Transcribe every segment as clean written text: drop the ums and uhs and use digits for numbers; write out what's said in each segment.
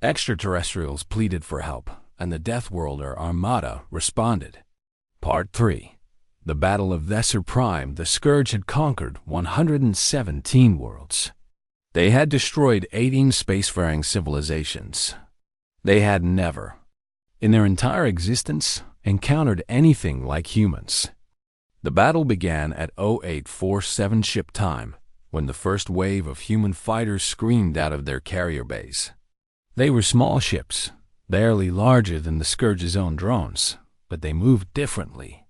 Extraterrestrials pleaded for help, and the Deathworlder Armada responded. Part 3. The Battle of Thesser Prime. The Scourge had conquered 117 worlds. They had destroyed 18 spacefaring civilizations. They had never, in their entire existence, encountered anything like humans. The battle began at 0847 ship time, when the first wave of human fighters screamed out of their carrier bays. They were small ships, barely larger than the Scourge's own drones, but they moved differently.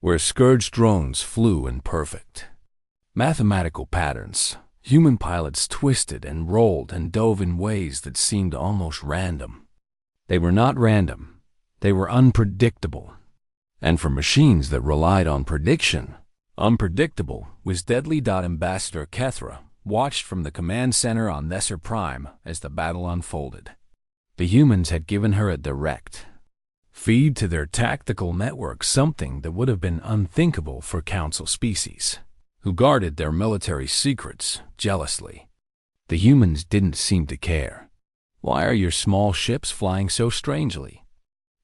Where Scourge drones flew in perfect mathematical patterns, human pilots twisted and rolled and dove in ways that seemed almost random. They were not random, they were unpredictable. And for machines that relied on prediction, unpredictable was deadly. Ambassador Kethra watched from the command center on Thesser Prime as the battle unfolded. The humans had given her a direct feed to their tactical network, something that would have been unthinkable for Council species, who guarded their military secrets jealously. The humans didn't seem to care. "Why are your small ships flying so strangely?"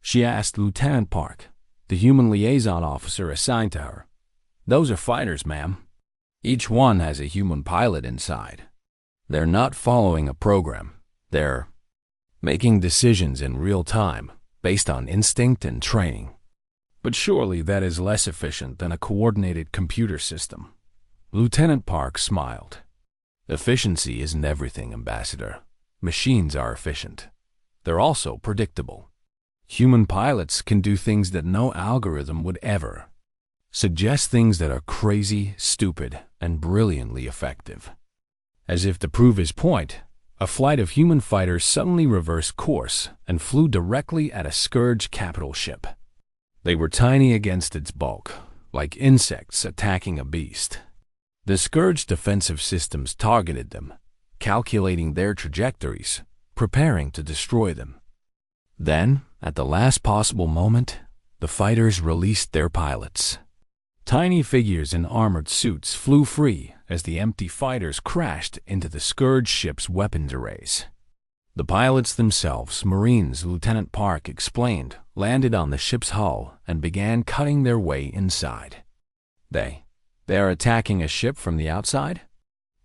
she asked Lieutenant Park, the human liaison officer assigned to her. "Those are fighters, ma'am. Each one has a human pilot inside. They're not following a program. They're making decisions in real time, based on instinct and training. But surely that is less efficient than a coordinated computer system." Lieutenant Park smiled. "Efficiency isn't everything, Ambassador. Machines are efficient. They're also predictable. Human pilots can do things that no algorithm would ever. Suggest things that are crazy, stupid, and brilliantly effective." As if to prove his point, a flight of human fighters suddenly reversed course and flew directly at a Scourge capital ship. They were tiny against its bulk, like insects attacking a beast. The Scourge defensive systems targeted them, calculating their trajectories, preparing to destroy them. Then, at the last possible moment, the fighters released their pilots. Tiny figures in armored suits flew free as the empty fighters crashed into the Scourge ship's weapons arrays. The pilots themselves, Marines, Lieutenant Park explained, landed on the ship's hull and began cutting their way inside. They are attacking a ship from the outside?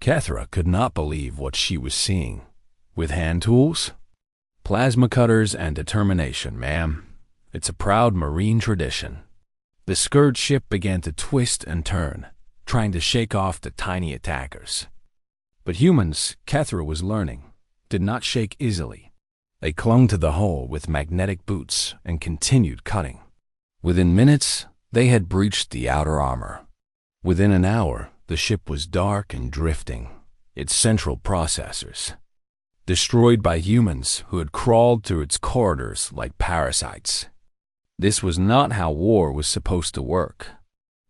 Kethra could not believe what she was seeing. With hand tools? Plasma cutters and determination, ma'am. It's a proud Marine tradition. The Scourge ship began to twist and turn, trying to shake off the tiny attackers. But humans, Kethra was learning, did not shake easily. They clung to the hull with magnetic boots and continued cutting. Within minutes, they had breached the outer armor. Within an hour, the ship was dark and drifting, its central processors destroyed by humans who had crawled through its corridors like parasites. This was not how war was supposed to work.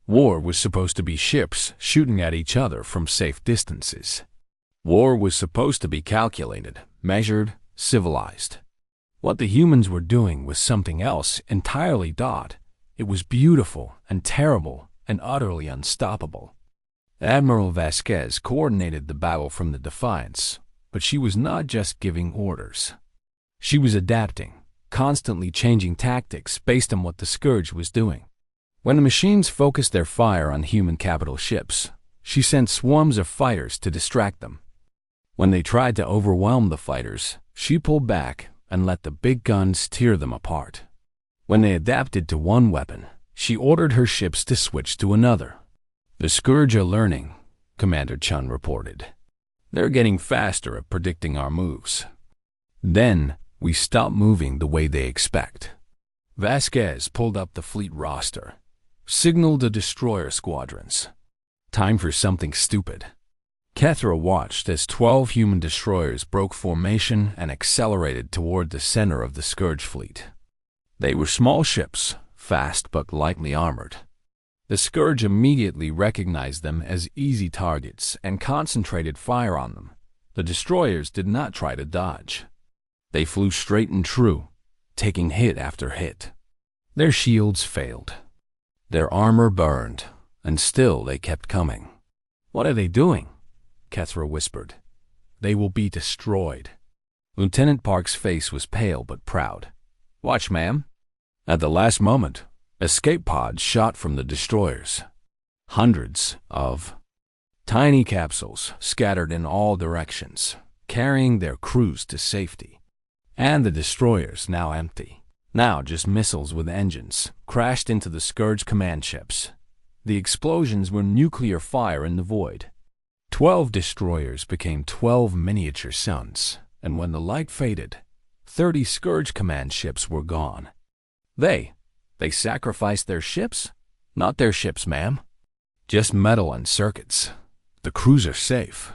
War was supposed to be ships shooting at each other from safe distances. War was supposed to be calculated, measured, civilized. What the humans were doing was something else entirely. It was beautiful and terrible and utterly unstoppable. Admiral Vasquez coordinated the battle from the Defiance, but she was not just giving orders. She was adapting, constantly changing tactics based on what the Scourge was doing. When the machines focused their fire on human capital ships, she sent swarms of fighters to distract them. When they tried to overwhelm the fighters, she pulled back and let the big guns tear them apart. When they adapted to one weapon, she ordered her ships to switch to another. "The Scourge are learning," Commander Chun reported. "They're getting faster at predicting our moves. Then, we stop moving the way they expect." Vasquez pulled up the fleet roster, signaled the destroyer squadrons. Time for something stupid. Kethra watched as 12 human destroyers broke formation and accelerated toward the center of the Scourge fleet. They were small ships, fast but lightly armored. The Scourge immediately recognized them as easy targets and concentrated fire on them. The destroyers did not try to dodge. They flew straight and true, taking hit after hit. Their shields failed. Their armor burned, and still they kept coming. "What are they doing?" Kethra whispered. "They will be destroyed." Lieutenant Park's face was pale but proud. "Watch, ma'am." At the last moment, escape pods shot from the destroyers. Hundreds of tiny capsules scattered in all directions, carrying their crews to safety. And the destroyers, now empty, now just missiles with engines, crashed into the Scourge command ships. The explosions were nuclear fire in the void. 12 destroyers became 12 miniature suns, and when the light faded, 30 Scourge command ships were gone. They sacrificed their ships? Not their ships, ma'am. Just metal and circuits. The crews are safe.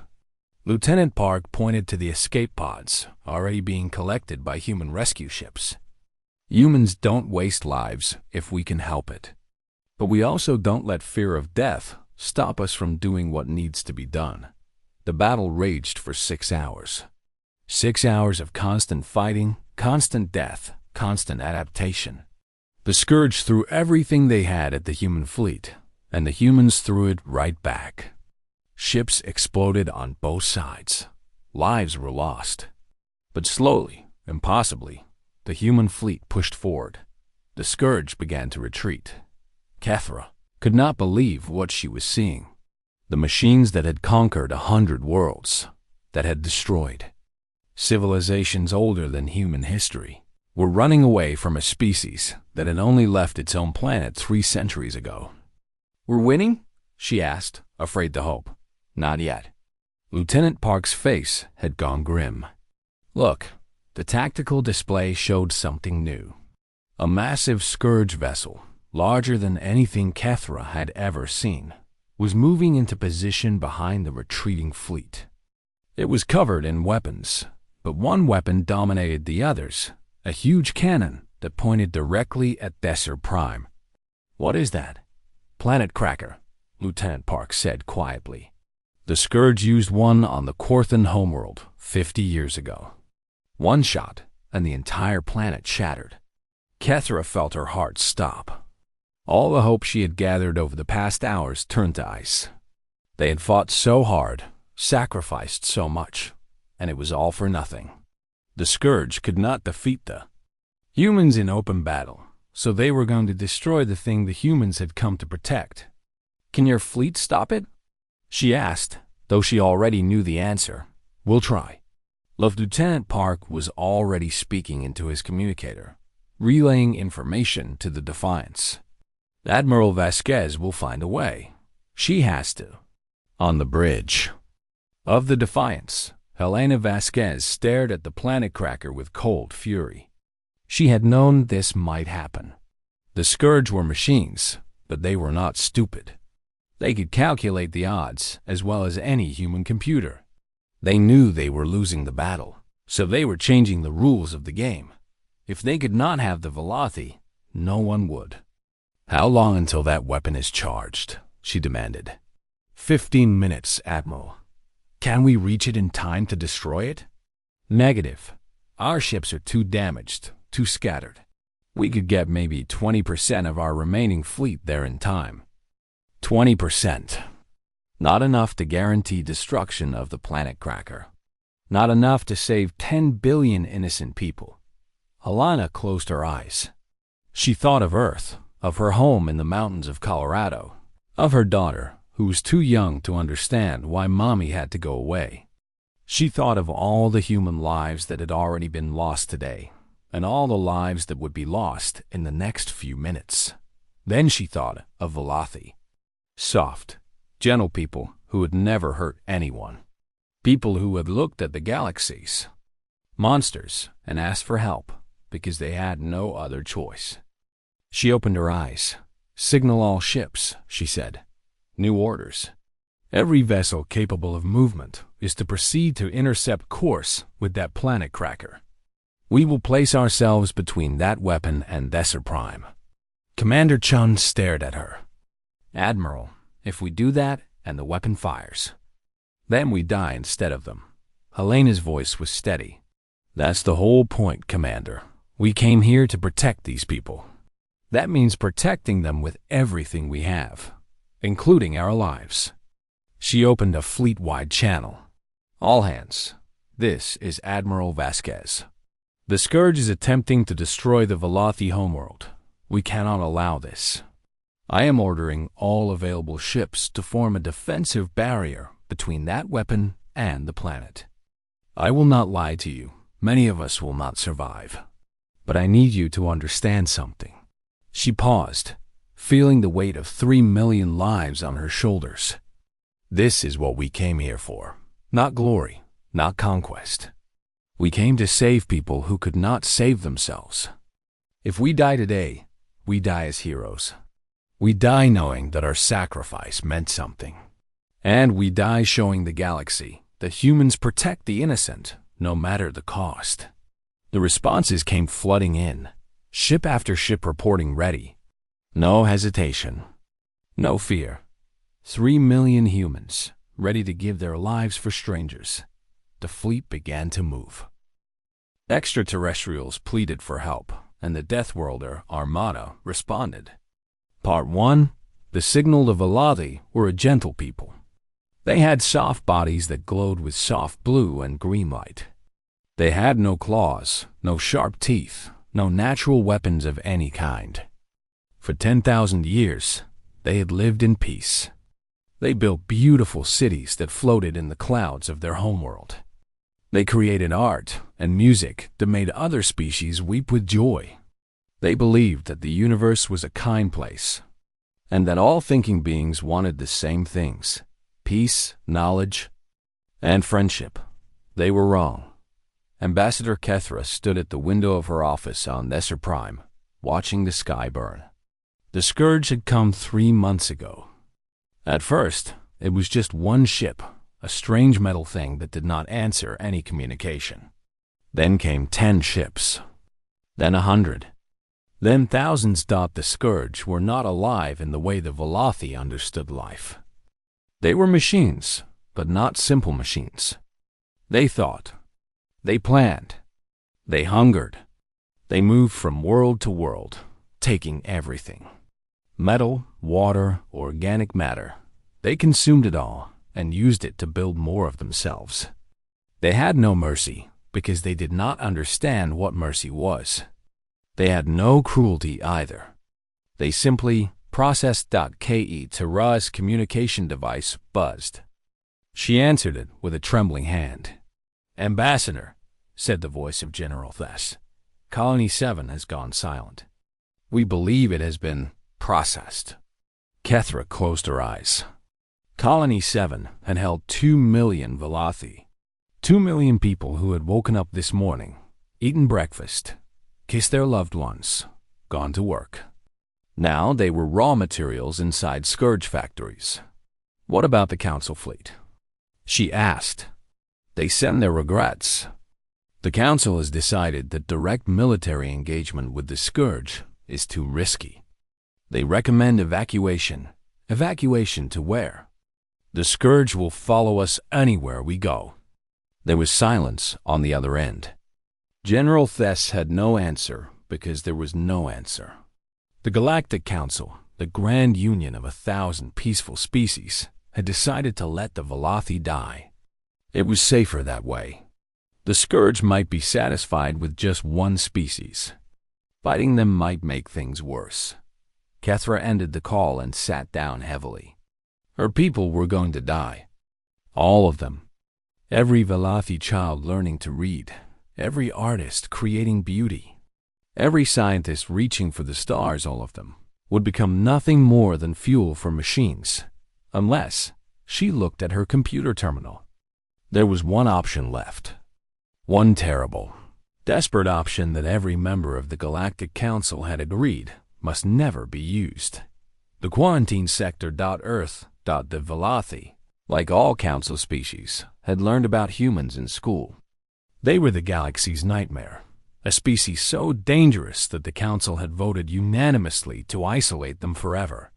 Lieutenant Park pointed to the escape pods already being collected by human rescue ships. Humans don't waste lives if we can help it. But we also don't let fear of death stop us from doing what needs to be done. The battle raged for 6 hours. 6 hours of constant fighting, constant death, constant adaptation. The Scourge threw everything they had at the human fleet, and the humans threw it right back. Ships exploded on both sides. Lives were lost. But slowly, impossibly, the human fleet pushed forward. The Scourge began to retreat. Kethra could not believe what she was seeing. The machines that had conquered 100 worlds, that had destroyed civilizations older than human history, were running away from a species that had only left its own planet 3 centuries ago. "We're winning?" she asked, afraid to hope. "Not yet." Lieutenant Park's face had gone grim. "Look," the tactical display showed something new. A massive Scourge vessel, larger than anything Kethra had ever seen, was moving into position behind the retreating fleet. It was covered in weapons, but one weapon dominated the others, a huge cannon that pointed directly at Desert Prime. "What is that?" "Planet cracker," Lieutenant Park said quietly. The Scourge used one on the Korthan homeworld 50 years ago. One shot, and the entire planet shattered. Kethra felt her heart stop. All the hope she had gathered over the past hours turned to ice. They had fought so hard, sacrificed so much, and it was all for nothing. The Scourge could not defeat the humans in open battle, so they were going to destroy the thing the humans had come to protect. "Can your fleet stop it?" she asked, though she already knew the answer. "We'll try." Lieutenant Park was already speaking into his communicator, relaying information to the Defiance. "Admiral Vasquez will find a way. She has to." On the bridge of the Defiance, Helena Vasquez stared at the planet cracker with cold fury. She had known this might happen. The Scourge were machines, but they were not stupid. They could calculate the odds as well as any human computer. They knew they were losing the battle, so they were changing the rules of the game. If they could not have the Velothi, no one would. "How long until that weapon is charged?" she demanded. 15 minutes, Admiral. "Can we reach it in time to destroy it?" "Negative. Our ships are too damaged, too scattered. We could get maybe 20% of our remaining fleet there in time." 20%. Not enough to guarantee destruction of the planet cracker. Not enough to save 10 billion innocent people. Alana closed her eyes. She thought of Earth, of her home in the mountains of Colorado, of her daughter, who was too young to understand why Mommy had to go away. She thought of all the human lives that had already been lost today, and all the lives that would be lost in the next few minutes. Then she thought of Velothi. Soft, gentle people who had never hurt anyone. People who had looked at the galaxies. Monsters, and asked for help because they had no other choice. She opened her eyes. "Signal all ships," she said. "New orders. Every vessel capable of movement is to proceed to intercept course with that planet cracker. We will place ourselves between that weapon and Desert Prime." Commander Chun stared at her. "Admiral, if we do that and the weapon fires, then we die instead of them." Helena's voice was steady. "That's the whole point, Commander. We came here to protect these people. That means protecting them with everything we have, including our lives." She opened a fleet-wide channel. "All hands, This is Admiral Vasquez. The Scourge is attempting to destroy the Velothi homeworld. We cannot allow this. I am ordering all available ships to form a defensive barrier between that weapon and the planet. I will not lie to you. Many of us will not survive. But I need you to understand something. She paused, feeling the weight of 3 million lives on her shoulders. This is what we came here for. Not glory, not conquest. We came to save people who could not save themselves. If we die today, we die as heroes. We die knowing that our sacrifice meant something. And we die showing the galaxy that humans protect the innocent, no matter the cost. The responses came flooding in, ship after ship reporting ready. No hesitation, no fear. 3 million humans, ready to give their lives for strangers. The fleet began to move. Extraterrestrials pleaded for help, and the Deathworlder Armada responded. Part 1. The Signal of Velothi were a gentle people. They had soft bodies that glowed with soft blue and green light. They had no claws, no sharp teeth, no natural weapons of any kind. For 10,000 years, they had lived in peace. They built beautiful cities that floated in the clouds of their homeworld. They created art and music that made other species weep with joy. They believed that the universe was a kind place, and that all thinking beings wanted the same things: peace, knowledge, and friendship. They were wrong. Ambassador Kethra stood at the window of her office on Thesser Prime, watching the sky burn. The Scourge had come 3 months ago. At first, it was just one ship, a strange metal thing that did not answer any communication. Then came 10 ships. Then 100. Then thousands. The Scourge were not alive in the way the Velothi understood life. They were machines, but not simple machines. They thought. They planned. They hungered. They moved from world to world, taking everything. Metal, water, organic matter. They consumed it all and used it to build more of themselves. They had no mercy because they did not understand what mercy was. They had no cruelty either. They simply processed. Tara's communication device buzzed. She answered it with a trembling hand. "Ambassador," said the voice of General Thess, "Colony 7 has gone silent. We believe it has been processed." Kethra closed her eyes. Colony 7 had held 2 million Velothi. 2 million people who had woken up this morning, eaten breakfast, kissed their loved ones, gone to work. Now they were raw materials inside Scourge factories. What about the Council fleet? She asked. They send their regrets. The Council has decided that direct military engagement with the Scourge is too risky. They recommend evacuation. Evacuation to where? The Scourge will follow us anywhere we go. There was silence on the other end. General Thess had no answer because there was no answer. The Galactic Council, the grand union of 1,000 peaceful species, had decided to let the Velothi die. It was safer that way. The Scourge might be satisfied with just one species. Fighting them might make things worse. Kethra ended the call and sat down heavily. Her people were going to die. All of them. Every Velothi child learning to read. Every artist creating beauty. Every scientist reaching for the stars, all of them, would become nothing more than fuel for machines. Unless she looked at her computer terminal. There was one option left. One terrible, desperate option that every member of the Galactic Council had agreed must never be used. The quarantine sector. Earth. The Velothi, like all Council species, had learned about humans in school. They were the galaxy's nightmare, a species so dangerous that the Council had voted unanimously to isolate them forever.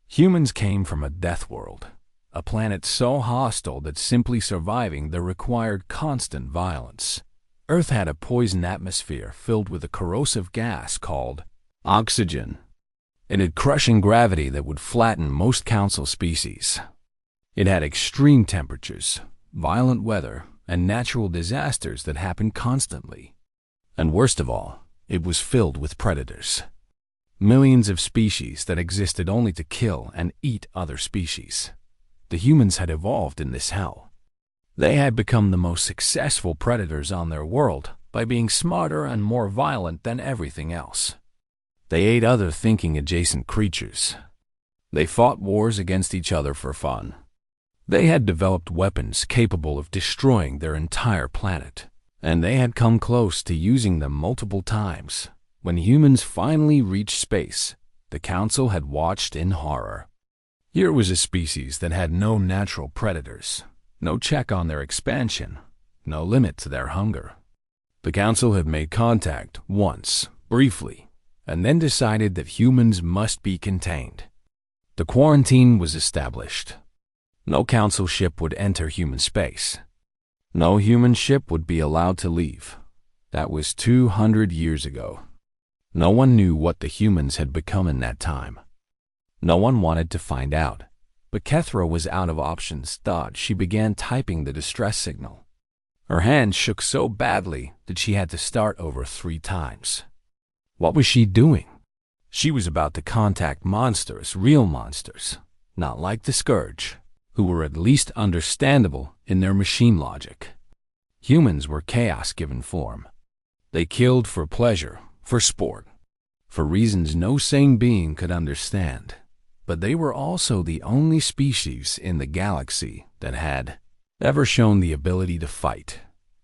Humans came from a death world, a planet so hostile that simply surviving there required constant violence. Earth had a poison atmosphere filled with a corrosive gas called oxygen. It had crushing gravity that would flatten most Council species. It had extreme temperatures, violent weather, and natural disasters that happened constantly. And worst of all, it was filled with predators. Millions of species that existed only to kill and eat other species. The humans had evolved in this hell. They had become the most successful predators on their world by being smarter and more violent than everything else. They ate other thinking adjacent creatures. They fought wars against each other for fun. They had developed weapons capable of destroying their entire planet, and they had come close to using them multiple times. When humans finally reached space, the Council had watched in horror. Here was a species that had no natural predators, no check on their expansion, no limit to their hunger. The Council had made contact once, briefly, and then decided that humans must be contained. The quarantine was established. No Council ship would enter human space. No human ship would be allowed to leave. That was 200 years ago. No one knew what the humans had become in that time. No one wanted to find out, but Kethra was out of options. She began typing the distress signal. Her hand shook so badly that she had to start over 3 times. What was she doing? She was about to contact monsters, real monsters, not like the Scourge, who were at least understandable in their machine logic. Humans were chaos given form. They killed for pleasure, for sport, for reasons no sane being could understand. But they were also the only species in the galaxy that had ever shown the ability to fight.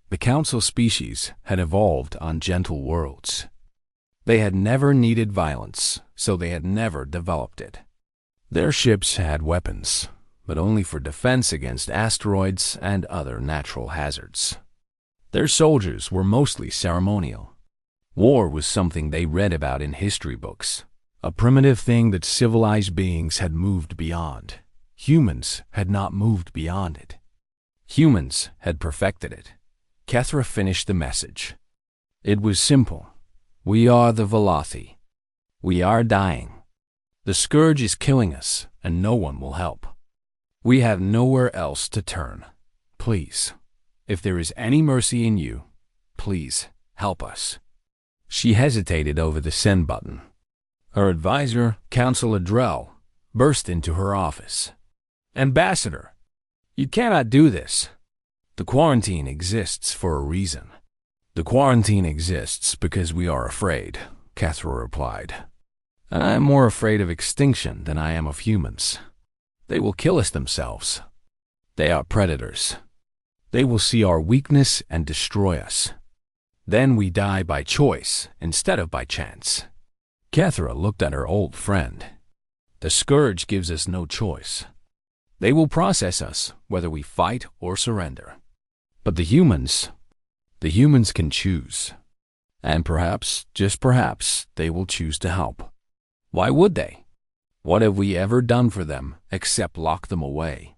The Council species had evolved on gentle worlds. They had never needed violence, so they had never developed it. Their ships had weapons, but only for defense against asteroids and other natural hazards. Their soldiers were mostly ceremonial. War was something they read about in history books, a primitive thing that civilized beings had moved beyond. Humans had not moved beyond it. Humans had perfected it. Kethra finished the message. It was simple. We are the Velothi. We are dying. The Scourge is killing us, and no one will help. We have nowhere else to turn. Please, if there is any mercy in you, please help us. She hesitated over the send button. Her advisor, Counselor Drell, burst into her office. Ambassador, you cannot do this. The quarantine exists for a reason. The quarantine exists because we are afraid, Kethra replied. And I am more afraid of extinction than I am of humans. They will kill us themselves. They are predators. They will see our weakness and destroy us. Then we die by choice instead of by chance. Kethra looked at her old friend. The Scourge gives us no choice. They will process us whether we fight or surrender. But the humans can choose. And perhaps, just perhaps, they will choose to help. Why would they? What have we ever done for them except lock them away?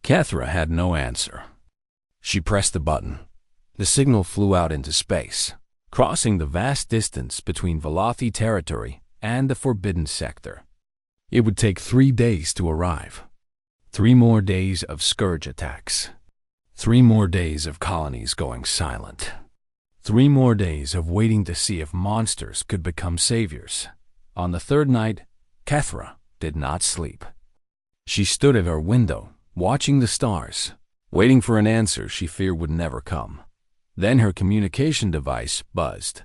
Kethra had no answer. She pressed the button. The signal flew out into space, crossing the vast distance between Velothi territory and the Forbidden Sector. It would take 3 days to arrive. 3 more days of Scourge attacks. 3 more days of colonies going silent. 3 more days of waiting to see if monsters could become saviors. On the 3rd night, Kethra did not sleep. She stood at her window, watching the stars, waiting for an answer she feared would never come. Then her communication device buzzed.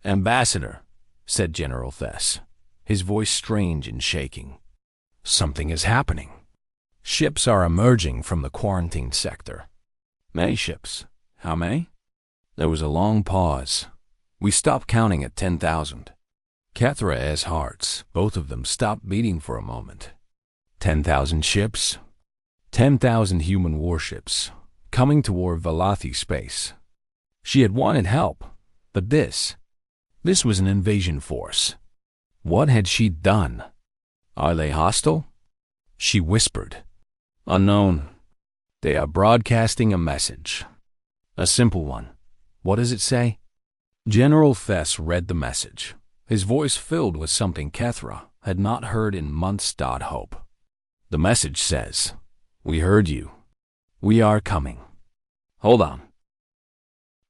Ambassador, said General Thess, his voice strange and shaking. Something is happening. Ships are emerging from the quarantine sector. Many ships. How many? There was a long pause. We stopped counting at 10,000. Kethra's hearts, both of them, stopped beating for a moment. 10,000 ships. 10,000 human warships, coming toward Velothi space. She had wanted help, but this was an invasion force. What had she done? Are they hostile? She whispered. Unknown. They are broadcasting a message. A simple one. What does it say? General Thess read the message, his voice filled with something Kethra had not heard in months. Hope. The message says, We heard you. We are coming. Hold on.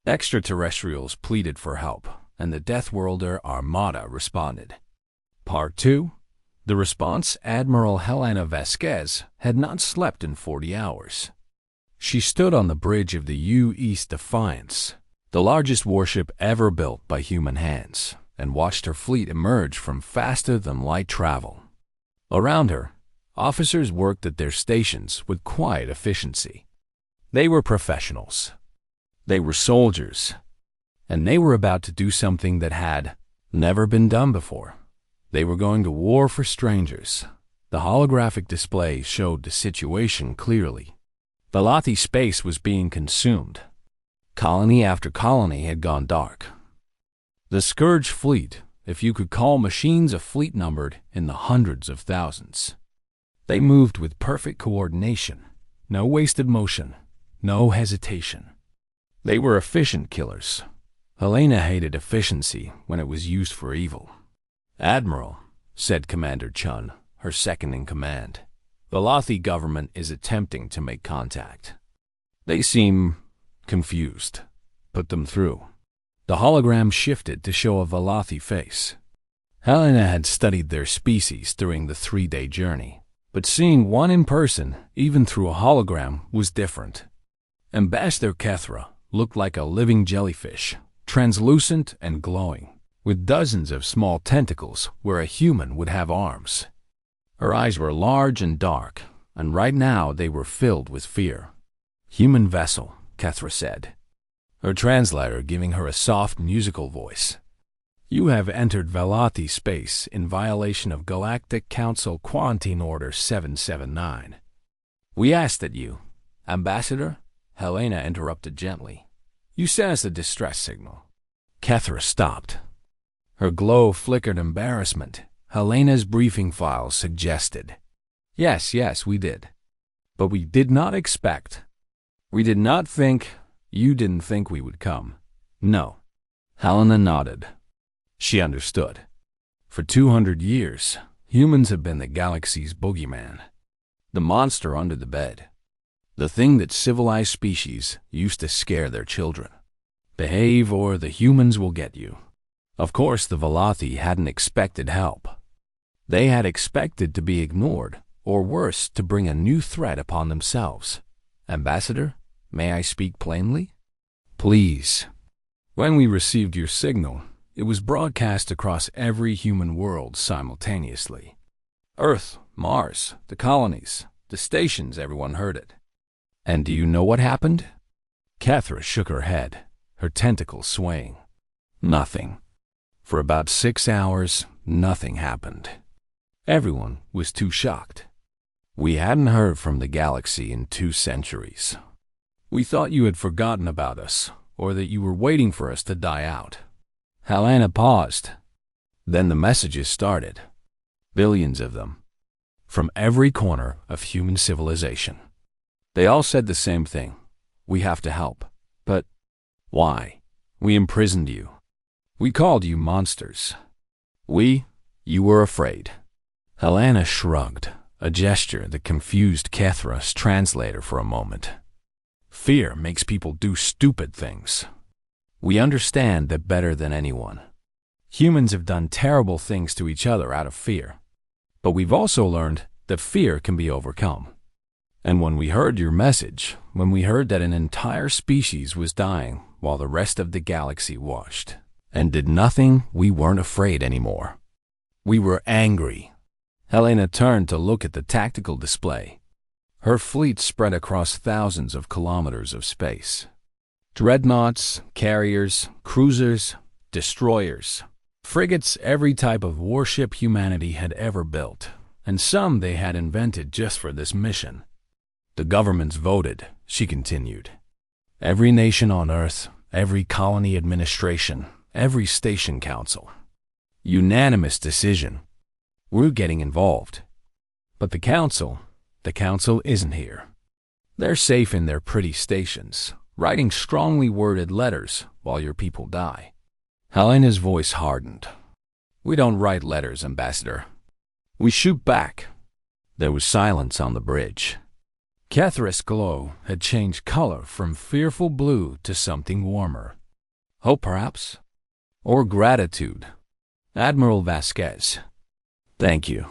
Extraterrestrials pleaded for help, and the Deathworlder Armada responded. Part 2. The response. Admiral Helena Vasquez had not slept in 40 hours. She stood on the bridge of the U.S. Defiance, the largest warship ever built by human hands, and watched her fleet emerge from faster-than-light travel. Around her, officers worked at their stations with quiet efficiency. They were professionals. They were soldiers. And they were about to do something that had never been done before. They were going to war for strangers. The holographic display showed the situation clearly. Velothi space was being consumed. Colony after colony had gone dark. The Scourge fleet, if you could call machines a fleet, numbered in the hundreds of thousands. They moved with perfect coordination, no wasted motion, no hesitation. They were efficient killers. Helena hated efficiency when it was used for evil. "Admiral," said Commander Chun, her second-in-command, "the Velothi government is attempting to make contact. They seem confused. Put them through." The hologram shifted to show a Velothi face. Helena had studied their species during the 3-day journey, but seeing one in person, even through a hologram, was different. Ambassador Kethra looked like a living jellyfish, translucent and glowing, with dozens of small tentacles where a human would have arms. Her eyes were large and dark, and right now they were filled with fear. "Human vessel," Kethra said, her translator giving her a soft musical voice. "You have entered Velothi space in violation of Galactic Council Quarantine Order 779. We ask that you—" "Ambassador," Helena interrupted gently, "you sent us a distress signal." Kethra stopped. Her glow flickered embarrassment. Helena's briefing file suggested. Yes, we did. But we did not expect. We did not think. You didn't think we would come. No." Helena nodded. She understood. For 200 years, humans have been the galaxy's boogeyman. The monster under the bed. The thing that civilized species used to scare their children. Behave or the humans will get you. Of course, the Velothi hadn't expected help. They had expected to be ignored, or worse, to bring a new threat upon themselves. "Ambassador, may I speak plainly?" "Please." "When we received your signal, it was broadcast across every human world simultaneously. Earth, Mars, the colonies, the stations, everyone heard it." "And do you know what happened?" Kethra shook her head, her tentacles swaying. "Nothing. For about 6 hours, nothing happened. Everyone was too shocked. We hadn't heard from the galaxy in 2 centuries. We thought you had forgotten about us, or that you were waiting for us to die out." Helena paused. Then the messages started. Billions of them. From every corner of human civilization. They all said the same thing. "We have to help. But why? We imprisoned you. We called you monsters. You were afraid." Helena shrugged, a gesture that confused Kethra's translator for a moment. "Fear makes people do stupid things. We understand that better than anyone. Humans have done terrible things to each other out of fear. But we've also learned that fear can be overcome. And when we heard your message, when we heard that an entire species was dying while the rest of the galaxy watched, and did nothing, we weren't afraid anymore. We were angry." Helena turned to look at the tactical display. Her fleet spread across thousands of kilometers of space. Dreadnoughts, carriers, cruisers, destroyers, frigates, every type of warship humanity had ever built, and some they had invented just for this mission. "The governments voted," she continued. "Every nation on Earth, every colony administration, every station council. Unanimous decision. We're getting involved. But the council isn't here. They're safe in their pretty stations, writing strongly worded letters while your people die." Helena's voice hardened. "We don't write letters, Ambassador. We shoot back." There was silence on the bridge. Catherine's glow had changed color from fearful blue to something warmer. Hope, perhaps? Or gratitude? Admiral Vasquez. Thank you.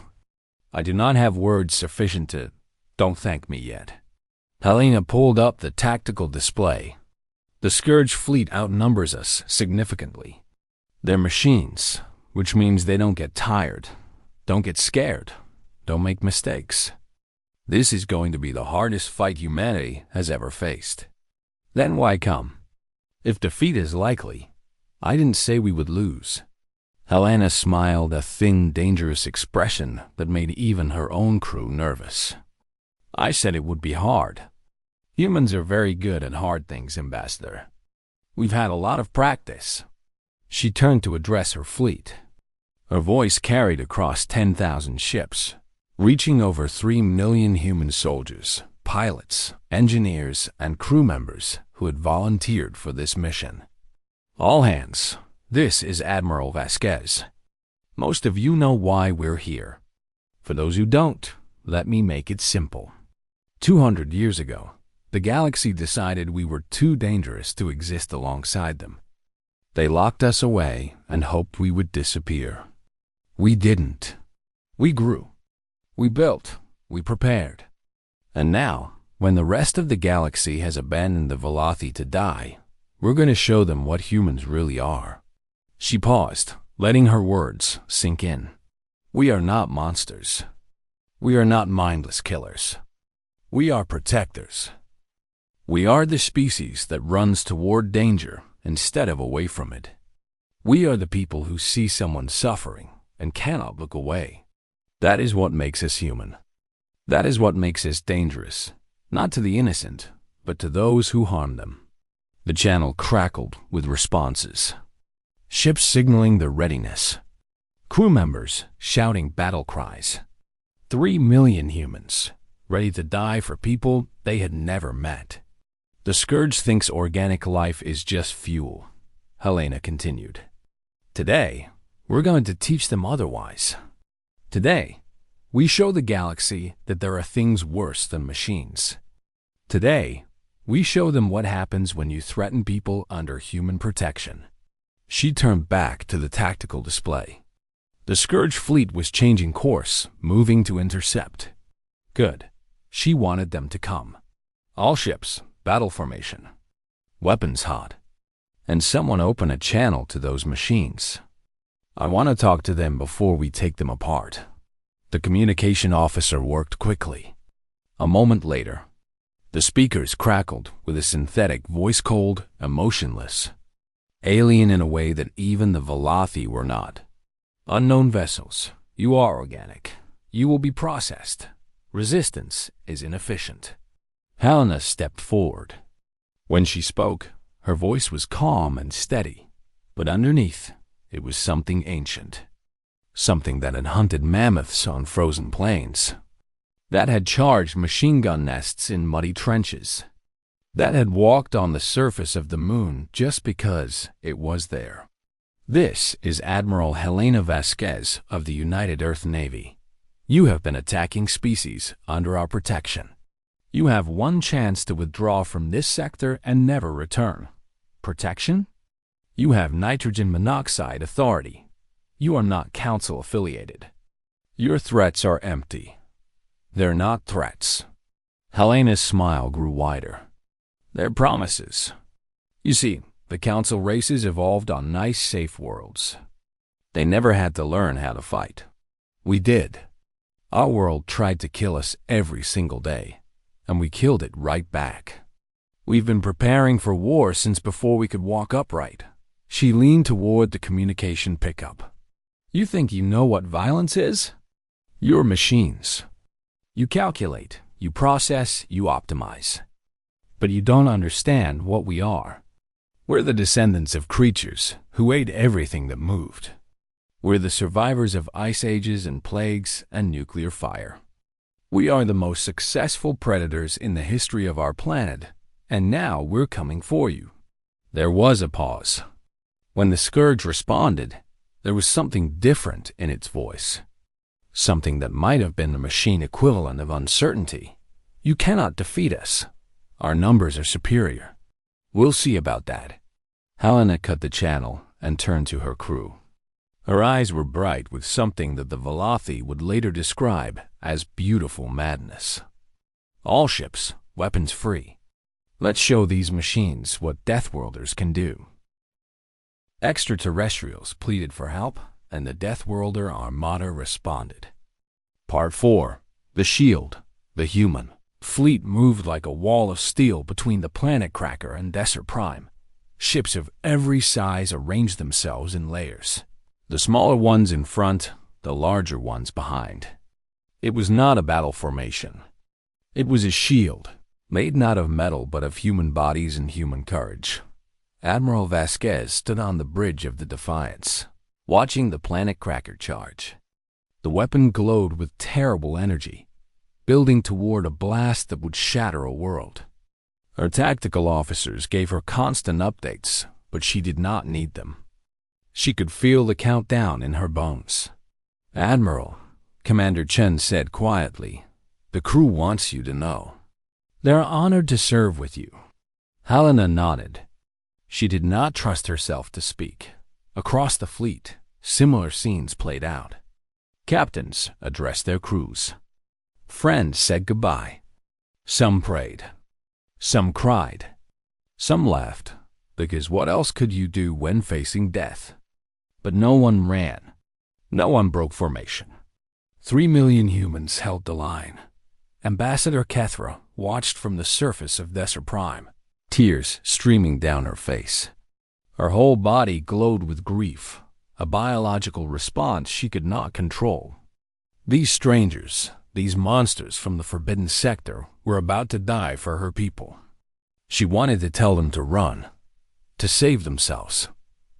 I do not have words sufficient to... Don't thank me yet. Helena pulled up the tactical display. The Scourge fleet outnumbers us significantly. They're machines, which means they don't get tired, don't get scared, don't make mistakes. This is going to be the hardest fight humanity has ever faced. Then why come? If defeat is likely, I didn't say we would lose. Helena smiled, a thin, dangerous expression that made even her own crew nervous. I said it would be hard. Humans are very good at hard things, Ambassador. We've had a lot of practice. She turned to address her fleet. Her voice carried across 10,000 ships, reaching over 3 million human soldiers, pilots, engineers, and crew members who had volunteered for this mission. All hands, this is Admiral Vasquez. Most of you know why we're here. For those who don't, let me make it simple. 200 years ago, the galaxy decided we were too dangerous to exist alongside them. They locked us away and hoped we would disappear. We didn't. We grew. We built. We prepared. And now, when the rest of the galaxy has abandoned the Velothi to die, we're going to show them what humans really are. She paused, letting her words sink in. We are not monsters. We are not mindless killers. We are protectors. We are the species that runs toward danger instead of away from it. We are the people who see someone suffering and cannot look away. That is what makes us human. That is what makes us dangerous, not to the innocent, but to those who harm them. The channel crackled with responses. Ships signaling their readiness. Crew members shouting battle cries. 3 million humans, ready to die for people they had never met. The Scourge thinks organic life is just fuel, Helena continued. Today, we're going to teach them otherwise. Today, we show the galaxy that there are things worse than machines. Today, we show them what happens when you threaten people under human protection. She turned back to the tactical display. The Scourge fleet was changing course, moving to intercept. Good. She wanted them to come. All ships, battle formation. Weapons hot. And someone open a channel to those machines. I want to talk to them before we take them apart. The communication officer worked quickly. A moment later, the speakers crackled with a synthetic voice, cold, emotionless. Alien in a way that even the Velothi were not. Unknown vessels, you are organic. You will be processed. Resistance is inefficient. Helena stepped forward. When she spoke, her voice was calm and steady, but underneath, it was something ancient. Something that had hunted mammoths on frozen plains. That had charged machine gun nests in muddy trenches. That had walked on the surface of the moon just because it was there. This is Admiral Helena Vasquez of the United Earth Navy. You have been attacking species under our protection. You have one chance to withdraw from this sector and never return. Protection? You have nitrogen monoxide authority. You are not council affiliated. Your threats are empty. They're not threats. Helena's smile grew wider. They're promises. You see, the council races evolved on nice, safe worlds. They never had to learn how to fight. We did. Our world tried to kill us every single day, and we killed it right back. We've been preparing for war since before we could walk upright. She leaned toward the communication pickup. You think you know what violence is? You're machines. You calculate, you process, you optimize. But you don't understand what we are. We're the descendants of creatures who ate everything that moved. We're the survivors of ice ages and plagues and nuclear fire. We are the most successful predators in the history of our planet, and now we're coming for you. There was a pause. When the Scourge responded, there was something different in its voice. Something that might have been the machine equivalent of uncertainty, You cannot defeat us. Our numbers are superior. We'll see about that. Helena cut the channel and turned to her crew. Her eyes were bright with something that the Velothi would later describe as beautiful madness. All ships, weapons free. Let's show these machines what Deathworlders can do. Extraterrestrials pleaded for help, and the Deathworlder Armada responded. Part 4. The Shield, the Human. Fleet moved like a wall of steel between the Planet Cracker and Desert Prime. Ships of every size arranged themselves in layers. The smaller ones in front, the larger ones behind. It was not a battle formation. It was a shield, made not of metal but of human bodies and human courage. Admiral Vasquez stood on the bridge of the Defiance, watching the Planet Cracker charge. The weapon glowed with terrible energy, building toward a blast that would shatter a world. Her tactical officers gave her constant updates, but she did not need them. She could feel the countdown in her bones. Admiral, Commander Chen said quietly, the crew wants you to know. They are honored to serve with you. Helena nodded. She did not trust herself to speak. Across the fleet, similar scenes played out. Captains addressed their crews. Friends said goodbye. Some prayed. Some cried. Some laughed, because what else could you do when facing death? But no one ran. No one broke formation. 3 million humans held the line. Ambassador Kethra watched from the surface of Desert Prime, tears streaming down her face. Her whole body glowed with grief, a biological response she could not control. These strangers, these monsters from the Forbidden Sector, were about to die for her people. She wanted to tell them to run, to save themselves,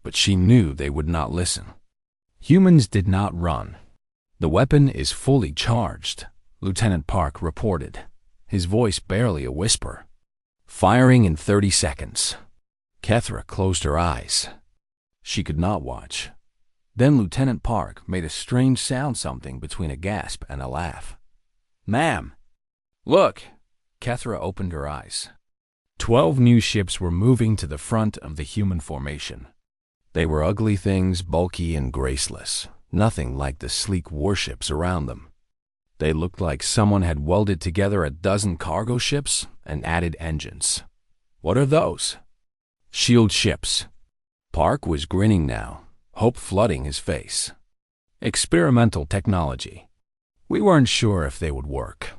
but she knew they would not listen. Humans did not run. The weapon is fully charged, Lieutenant Park reported, his voice barely a whisper. Firing in 30 seconds. Kethra closed her eyes. She could not watch. Then Lieutenant Park made a strange sound, something between a gasp and a laugh. Ma'am! Look! Kethra opened her eyes. 12 new ships were moving to the front of the human formation. They were ugly things, bulky and graceless, nothing like the sleek warships around them. They looked like someone had welded together a dozen cargo ships and added engines. What are those? Shield ships. Park was grinning now, hope flooding his face. Experimental technology. We weren't sure if they would work.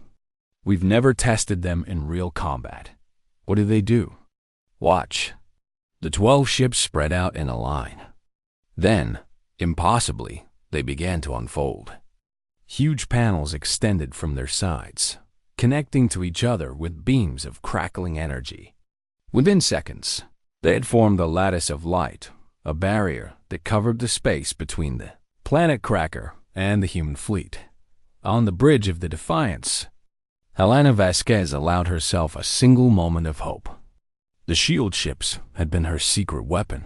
We've never tested them in real combat. What do? Watch. The 12 ships spread out in a line. Then, impossibly, they began to unfold. Huge panels extended from their sides, connecting to each other with beams of crackling energy. Within seconds, they had formed a lattice of light, a barrier that covered the space between the Planet Cracker and the human fleet. On the bridge of the Defiance, Helena Vasquez allowed herself a single moment of hope. The shield ships had been her secret weapon,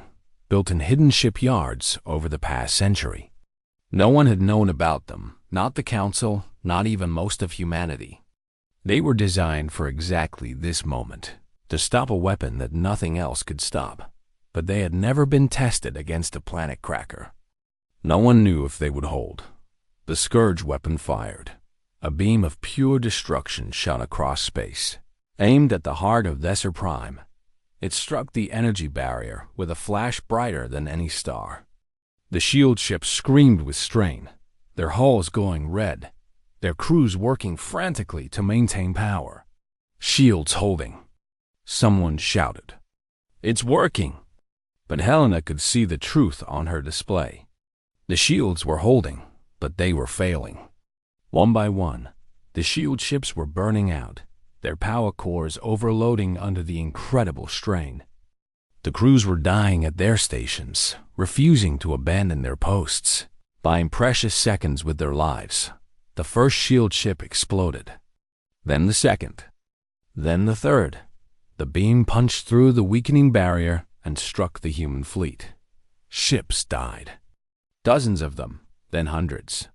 built in hidden shipyards over the past century. No one had known about them, not the Council, not even most of humanity. They were designed for exactly this moment, to stop a weapon that nothing else could stop, but they had never been tested against a Planet Cracker. No one knew if they would hold. The Scourge weapon fired. A beam of pure destruction shot across space, aimed at the heart of Desert Prime. It struck the energy barrier with a flash brighter than any star. The shield ships screamed with strain, their hulls going red, their crews working frantically to maintain power. Shields holding. Someone shouted, "It's working!" But Helena could see the truth on her display. The shields were holding, but they were failing. One by one, the shield ships were burning out, their power cores overloading under the incredible strain. The crews were dying at their stations, refusing to abandon their posts, buying precious seconds with their lives. The first shield ship exploded. Then the second. Then the third. The beam punched through the weakening barrier and struck the human fleet. Ships died. Dozens of them, then hundreds.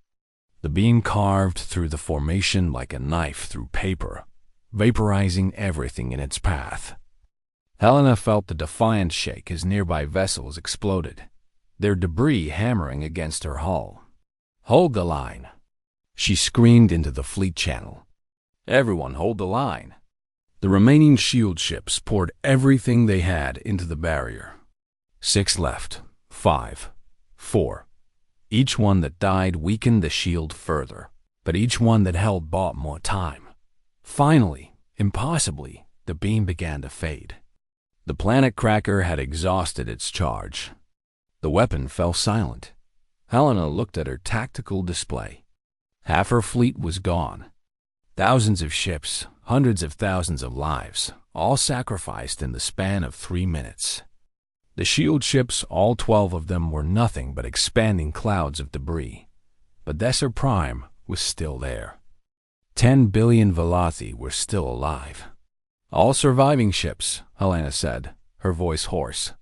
The beam carved through the formation like a knife through paper, vaporizing everything in its path. Helena felt the defiant shake as nearby vessels exploded, their debris hammering against her hull. "Hold the line!" she screamed into the fleet channel. "Everyone hold the line!" The remaining shield ships poured everything they had into the barrier. 6 left. 5. 4. Each one that died weakened the shield further, but each one that held bought more time. Finally, impossibly, the beam began to fade. The planet cracker had exhausted its charge. The weapon fell silent. Helena looked at her tactical display. Half her fleet was gone. Thousands of ships, hundreds of thousands of lives, all sacrificed in the span of 3 minutes. The shield ships, all 12 of them, were nothing but expanding clouds of debris. But Desser Prime was still there. 10 billion Velothi were still alive. "All surviving ships," Helena said, her voice hoarse.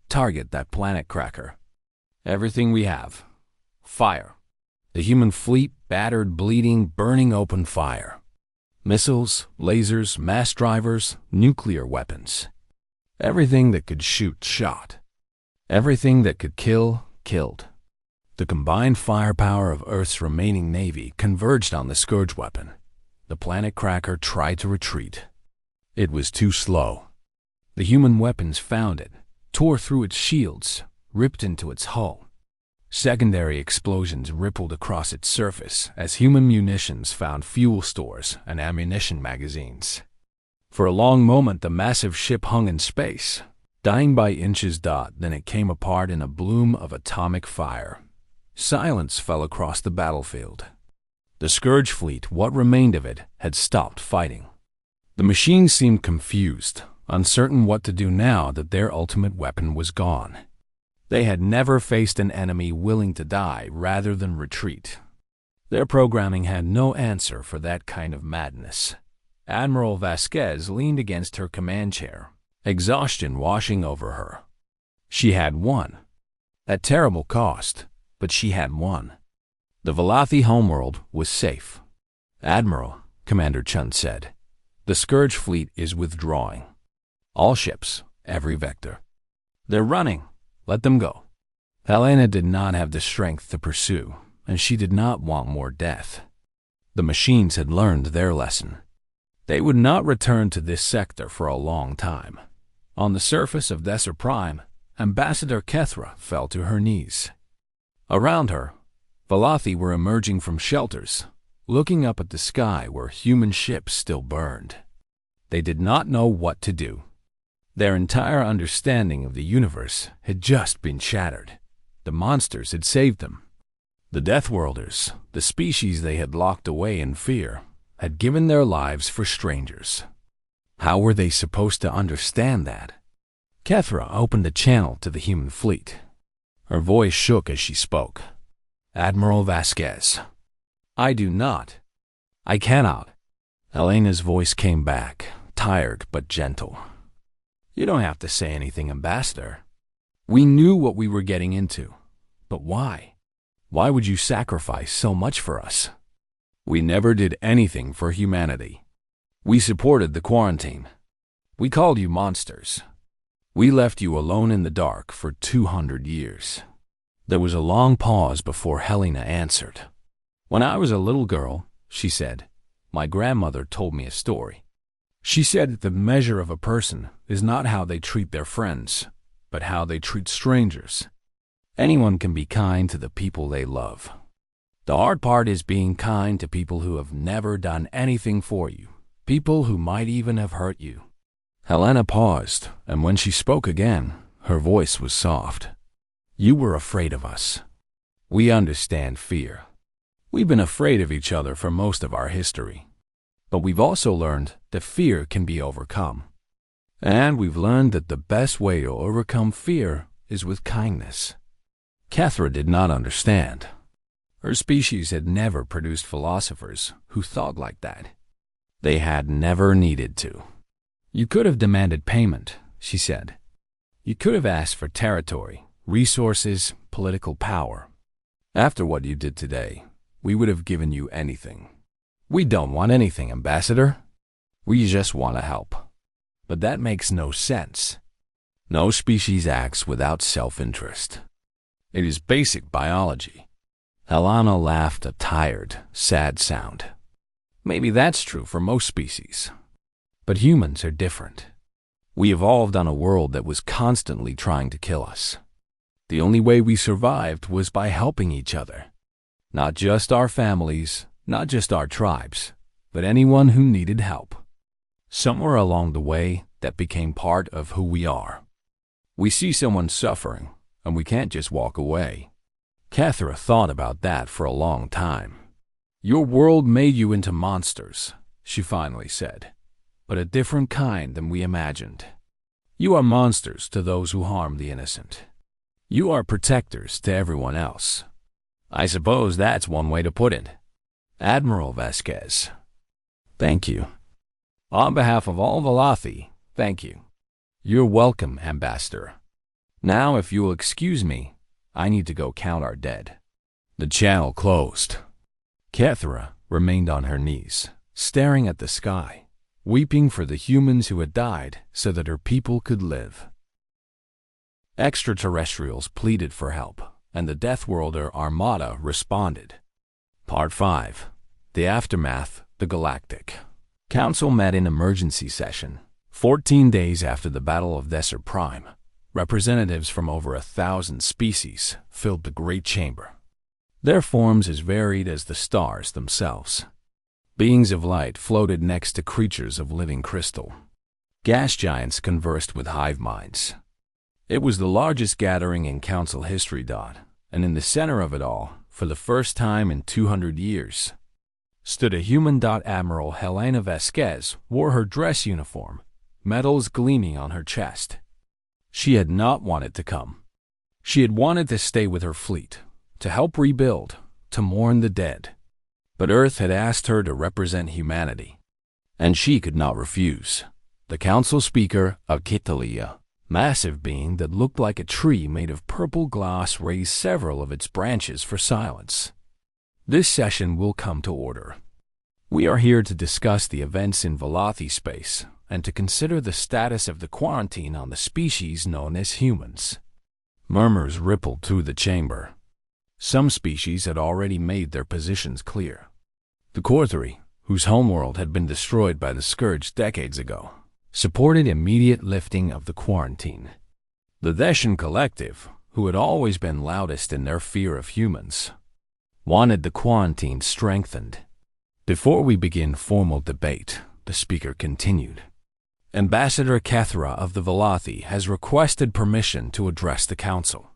"Target that planet cracker. Everything we have. Fire." The human fleet battered, bleeding, burning open fire. Missiles, lasers, mass drivers, nuclear weapons. Everything that could shoot, shot. Everything that could kill, killed. The combined firepower of Earth's remaining navy converged on the Scourge weapon. The planet cracker tried to retreat. It was too slow. The human weapons found it, tore through its shields, ripped into its hull. Secondary explosions rippled across its surface as human munitions found fuel stores and ammunition magazines. For a long moment the massive ship hung in space, dying by inches. Then it came apart in a bloom of atomic fire. Silence fell across the battlefield. The Scourge fleet, what remained of it, had stopped fighting. The machines seemed confused, uncertain what to do now that their ultimate weapon was gone. They had never faced an enemy willing to die rather than retreat. Their programming had no answer for that kind of madness. Admiral Vasquez leaned against her command chair, exhaustion washing over her. She had won. At terrible cost, but she had won. The Velothi homeworld was safe. "Admiral," Commander Chun said, "the Scourge fleet is withdrawing. All ships, every vector. They're running. Let them go." Helena did not have the strength to pursue, and she did not want more death. The machines had learned their lesson. They would not return to this sector for a long time. On the surface of Desser Prime, Ambassador Kethra fell to her knees. Around her, Velothi were emerging from shelters, looking up at the sky where human ships still burned. They did not know what to do. Their entire understanding of the universe had just been shattered. The monsters had saved them. The Deathworlders, the species they had locked away in fear, had given their lives for strangers. How were they supposed to understand that? Kethra opened a channel to the human fleet. Her voice shook as she spoke. "Admiral Vasquez, I do not. I cannot." Helena's voice came back, tired but gentle. "You don't have to say anything, Ambassador. We knew what we were getting into. But why? Why would you sacrifice so much for us? We never did anything for humanity. We supported the quarantine. We called you monsters. We left you alone in the dark for 200 years. There was a long pause before Helena answered. "When I was a little girl," she said, "my grandmother told me a story. She said that the measure of a person is not how they treat their friends, but how they treat strangers. Anyone can be kind to the people they love. The hard part is being kind to people who have never done anything for you, people who might even have hurt you." Helena paused, and when she spoke again, her voice was soft. "You were afraid of us. We understand fear. We've been afraid of each other for most of our history. But we've also learned that fear can be overcome. And we've learned that the best way to overcome fear is with kindness." Kethra did not understand. Her species had never produced philosophers who thought like that. They had never needed to. "You could have demanded payment," she said. "You could have asked for territory, resources, political power. After what you did today, we would have given you anything." "We don't want anything, Ambassador." We just want to help. But that makes no sense. No species acts without self-interest. It is basic biology. Helena laughed a tired, sad sound. Maybe that's true for most species. But humans are different. We evolved on a world that was constantly trying to kill us. The only way we survived was by helping each other. Not just our families, not just our tribes, but anyone who needed help. Somewhere along the way, that became part of who we are. We see someone suffering, and we can't just walk away. Cathra thought about that for a long time. Your world made you into monsters, she finally said, but a different kind than we imagined. You are monsters to those who harm the innocent. You are protectors to everyone else. I suppose that's one way to put it. Admiral Vasquez. Thank you. On behalf of all Velothi, thank you. You're welcome, Ambassador. Now, if you'll excuse me, I need to go count our dead. The channel closed. Cathra remained on her knees, staring at the sky, weeping for the humans who had died so that her people could live. Extraterrestrials pleaded for help, and the Deathworlder Armada responded. Part 5. The Aftermath, the Galactic. Council met in emergency session, 14 days after the Battle of Desert Prime. Representatives from over 1,000 species filled the Great Chamber. Their forms as varied as the stars themselves. Beings of light floated next to creatures of living crystal. Gas giants conversed with hive minds. It was the largest gathering in Council history, and in the center of it all, for the first time in 200 years, stood a human. Admiral Helena Vasquez wore her dress uniform, medals gleaming on her chest. She had not wanted to come. She had wanted to stay with her fleet, to help rebuild, to mourn the dead. But Earth had asked her to represent humanity, and she could not refuse. The council speaker, a Kitalia, massive being that looked like a tree made of purple glass, raised several of its branches for silence. This session will come to order. We are here to discuss the events in Velothi space and to consider the status of the quarantine on the species known as humans. Murmurs rippled through the chamber. Some species had already made their positions clear. The Korthri, whose homeworld had been destroyed by the Scourge decades ago, supported immediate lifting of the quarantine. The Deshan Collective, who had always been loudest in their fear of humans, wanted the quarantine strengthened. Before we begin formal debate, the speaker continued, Ambassador Cathra of the Velothi has requested permission to address the council.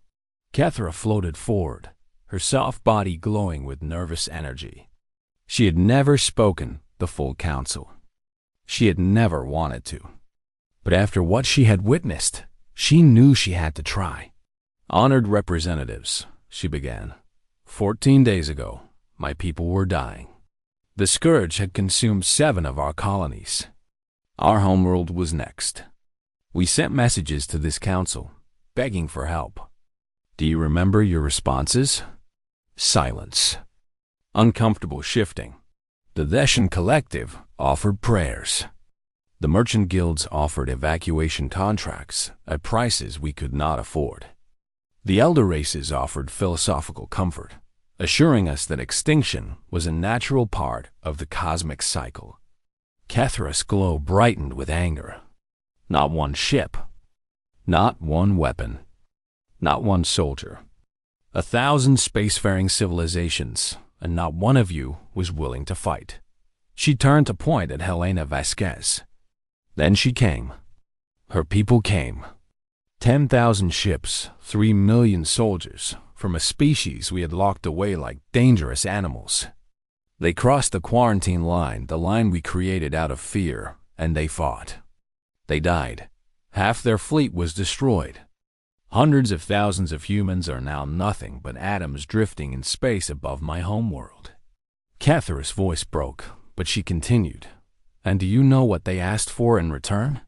Cathra floated forward, her soft body glowing with nervous energy. She had never spoken the full council. She had never wanted to. But after what she had witnessed, she knew she had to try. Honored representatives, she began. 14 days ago, my people were dying. The Scourge had consumed 7 of our colonies. Our homeworld was next. We sent messages to this council, begging for help. Do you remember your responses? Silence. Uncomfortable shifting. The Deshan Collective offered prayers. The merchant guilds offered evacuation contracts at prices we could not afford. The elder races offered philosophical comfort, assuring us that extinction was a natural part of the cosmic cycle. Cathra's glow brightened with anger. Not one ship, not one weapon, not one soldier. 1,000 spacefaring civilizations, and not one of you was willing to fight. She turned to point at Helena Vasquez. Then she came. Her people came. 10,000 ships, 3 million soldiers, from a species we had locked away like dangerous animals. They crossed the quarantine line, the line we created out of fear, and they fought. They died. Half their fleet was destroyed. Hundreds of thousands of humans are now nothing but atoms drifting in space above my homeworld. Cathra's voice broke, but she continued. And do you know what they asked for in return?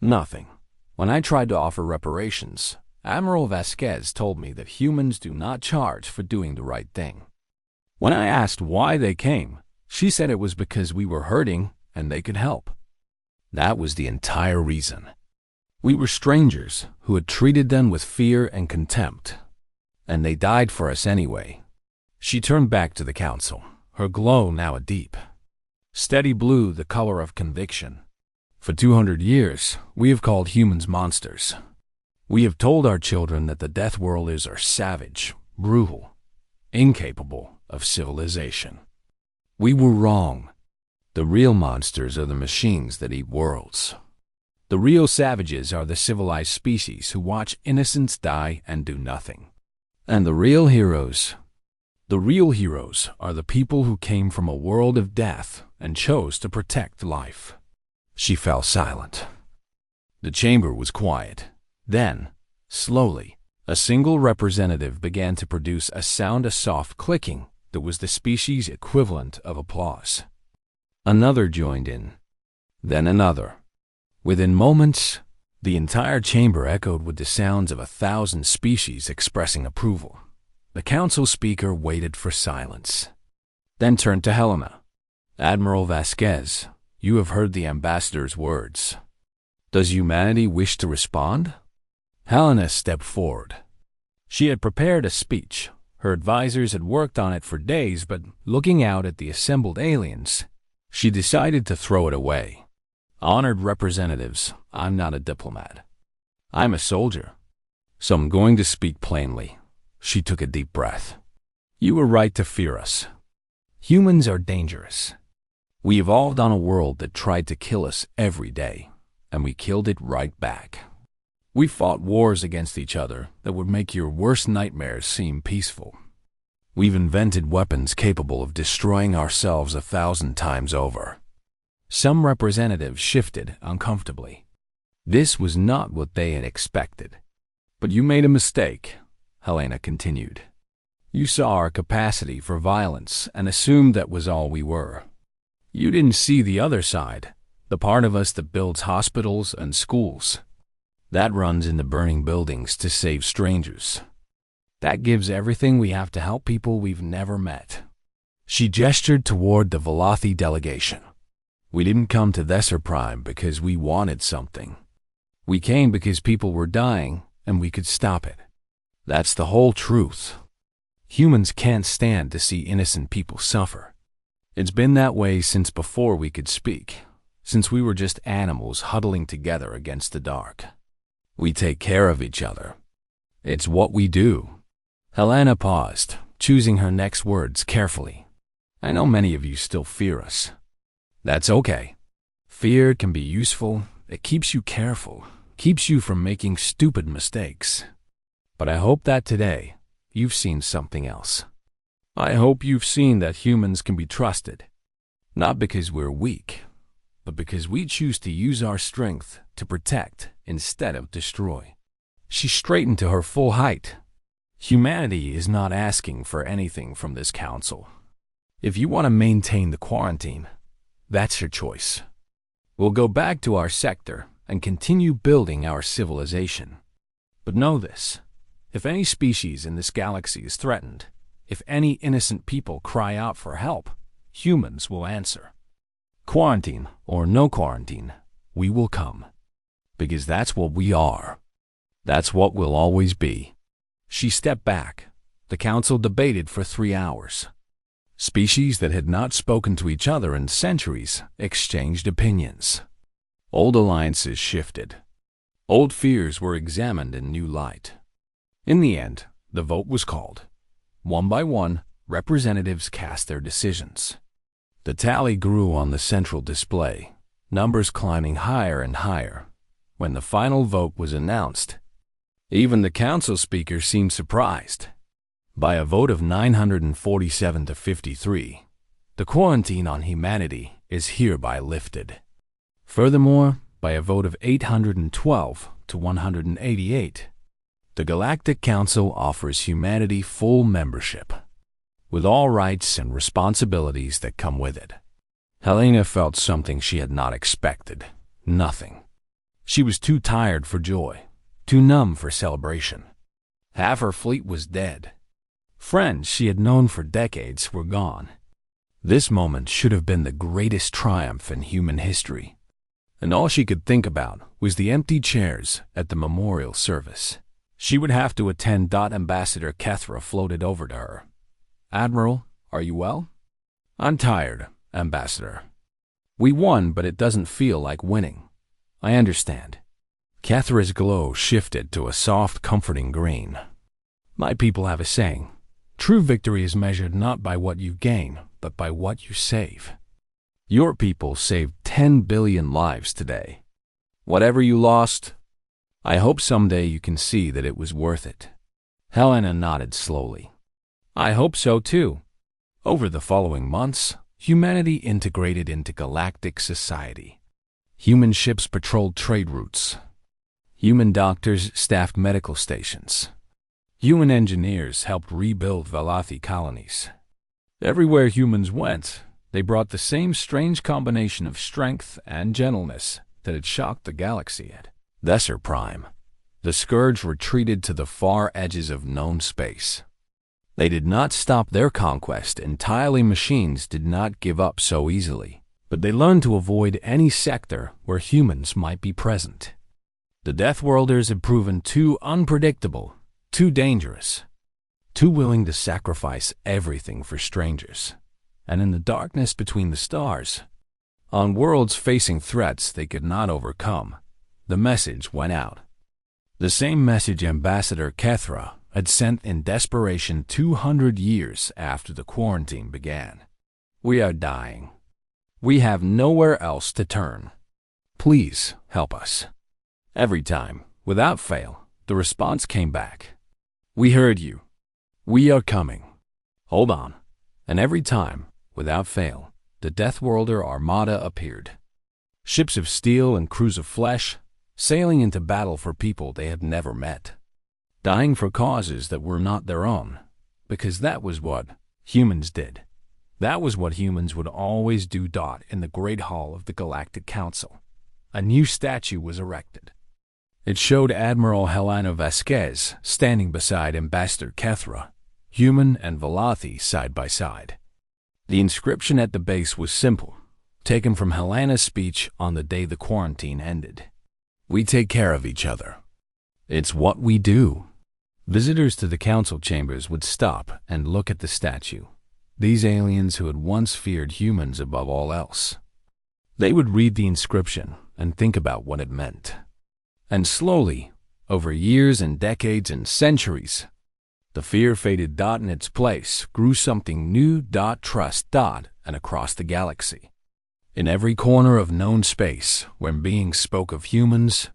Nothing. When I tried to offer reparations, Admiral Vasquez told me that humans do not charge for doing the right thing. When I asked why they came, she said it was because we were hurting and they could help. That was the entire reason. We were strangers who had treated them with fear and contempt, and they died for us anyway. She turned back to the council, her glow now a deep, steady blue, the color of conviction. For 200 years, we have called humans monsters. We have told our children that the Deathworlders are savage, brutal, incapable of civilization. We were wrong. The real monsters are the machines that eat worlds. The real savages are the civilized species who watch innocents die and do nothing. And the real heroes are the people who came from a world of death and chose to protect life. She fell silent. The chamber was quiet. Then, slowly, a single representative began to produce a sound, a soft clicking that was the species equivalent of applause. Another joined in, then another. Within moments, the entire chamber echoed with the sounds of 1,000 species expressing approval. The council speaker waited for silence, then turned to Helena. "Admiral Vasquez, you have heard the ambassador's words. Does humanity wish to respond?" Helena stepped forward. She had prepared a speech. Her advisors had worked on it for days, but looking out at the assembled aliens, she decided to throw it away. "Honored representatives, I'm not a diplomat. I'm a soldier. So I'm going to speak plainly." She took a deep breath. "You were right to fear us. Humans are dangerous. We evolved on a world that tried to kill us every day, and we killed it right back. We fought wars against each other that would make your worst nightmares seem peaceful. We've invented weapons capable of destroying ourselves 1,000 times over." Some representatives shifted uncomfortably. This was not what they had expected. "But you made a mistake," Helena continued. "You saw our capacity for violence and assumed that was all we were. You didn't see the other side, the part of us that builds hospitals and schools, that runs into burning buildings to save strangers, that gives everything we have to help people we've never met." She gestured toward the Velothi delegation. "We didn't come to Thesser Prime because we wanted something. We came because people were dying and we could stop it. That's the whole truth. Humans can't stand to see innocent people suffer. It's been that way since before we could speak, since we were just animals huddling together against the dark. We take care of each other. It's what we do." Helena paused, choosing her next words carefully. "I know many of you still fear us. That's okay. Fear can be useful. It keeps you careful, keeps you from making stupid mistakes. But I hope that today you've seen something else. I hope you've seen that humans can be trusted, not because we're weak, but because we choose to use our strength to protect instead of destroy." She straightened to her full height. "Humanity is not asking for anything from this council. If you want to maintain the quarantine, that's your choice. We'll go back to our sector and continue building our civilization. But know this, if any species in this galaxy is threatened, if any innocent people cry out for help, humans will answer. Quarantine or no quarantine, we will come. Because that's what we are. That's what we'll always be." She stepped back. The council debated for 3 hours. Species that had not spoken to each other in centuries exchanged opinions. Old alliances shifted. Old fears were examined in new light. In the end, the vote was called. One by one, representatives cast their decisions. The tally grew on the central display, numbers climbing higher and higher. When the final vote was announced, even the council speaker seemed surprised. By a vote of 947 to 53, the quarantine on humanity is hereby lifted. Furthermore, by a vote of 812 to 188, the Galactic Council offers humanity full membership, with all rights and responsibilities that come with it. Helena felt something she had not expected. Nothing. She was too tired for joy, too numb for celebration. Half her fleet was dead. Friends she had known for decades were gone. This moment should have been the greatest triumph in human history. and all she could think about was the empty chairs at the memorial service. She would have to attend. Ambassador Kethra floated over to her. "Admiral, are you well?" "I'm tired, Ambassador. We won, but it doesn't feel like winning." "I understand." Kethra's glow shifted to a soft, comforting green. "My people have a saying. True victory is measured not by what you gain, but by what you save. Your people saved 10 billion lives today. Whatever you lost, I hope someday you can see that it was worth it." Helena nodded slowly. "I hope so too." Over the following months, humanity integrated into galactic society. Human ships patrolled trade routes. Human doctors staffed medical stations. Human engineers helped rebuild Valathi colonies. Everywhere humans went, they brought the same strange combination of strength and gentleness that had shocked the galaxy at Thesser Prime. The Scourge retreated to the far edges of known space. They did not stop their conquest. Entirely machines did not give up so easily, but they learned to avoid any sector where humans might be present. The Deathworlders had proven too unpredictable, too dangerous, too willing to sacrifice everything for strangers. And in the darkness between the stars, on worlds facing threats they could not overcome, the message went out. The same message Ambassador Kethra had sent in desperation 200 years after the quarantine began. "We are dying. We have nowhere else to turn. Please help us." Every time, without fail, the response came back. "We heard you. We are coming. Hold on." And every time, without fail, the Deathworlder Armada appeared. Ships of steel and crews of flesh, sailing into battle for people they had never met. Dying for causes that were not their own, because that was what humans did. That was what humans would always do. In the Great Hall of the Galactic Council, a new statue was erected. It showed Admiral Helena Vasquez standing beside Ambassador Kethra, human and Valathi side by side. The inscription at the base was simple, taken from Helena's speech on the day the quarantine ended. "We take care of each other. It's what we do." Visitors to the council chambers would stop and look at the statue, these aliens who had once feared humans above all else. They would read the inscription and think about what it meant. And slowly, over years and decades and centuries, the fear faded. In its place grew something new. Trust. And across the galaxy, in every corner of known space where beings spoke of humans,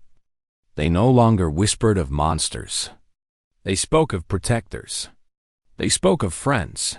they no longer whispered of monsters. They spoke of protectors. They spoke of friends.